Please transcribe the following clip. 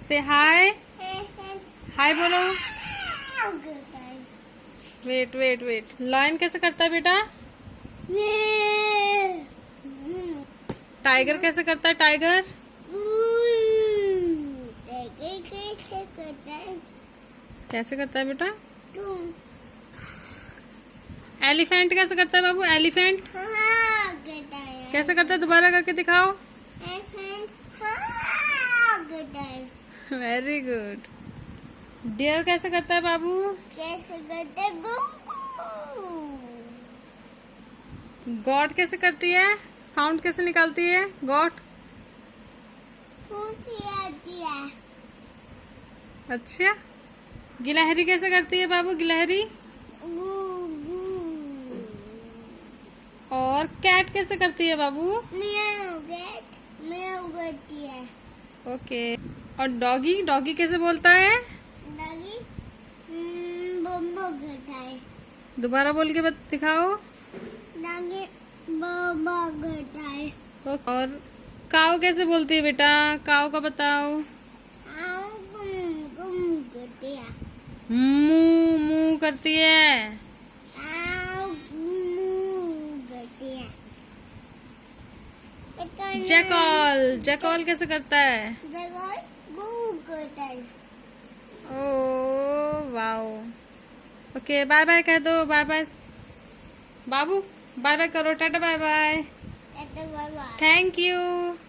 से हाय, हाय बोलो। Wait wait wait, lion कैसे करता है बेटा? टाइगर कैसे करता है? टाइगर कैसे करता है बेटा? एलिफेंट कैसे करता है बाबू? एलिफेंट कैसे करता है? दोबारा करके दिखाओ। Very good. डियर कैसे करता है बाबू? कैसे करते हैं? गॉड कैसे करती है? साउंड कैसे निकालती है गॉड? आती है। अच्छा। गिलहरी कैसे करती है बाबू? गिलहरी। और कैट कैसे करती है बाबू? म्याऊ करती है। ओके। और डॉगी, डॉगी कैसे बोलता है? डॉगी बम्बो करता है। दोबारा बोल के दिखाओ। डॉगी बम्बो करता है। और काऊ कैसे बोलती है बेटा? काऊ का बताओ। गुम करती है। मुंह मुंह करती है। करती है। जैकॉल, जैकॉल कैसे करता है? करता है। Oh wow. Okay, bye bye कह दो। बाय बाय बाबू, बाय बाय करो। Tata bye bye. Bye bye. Thank you.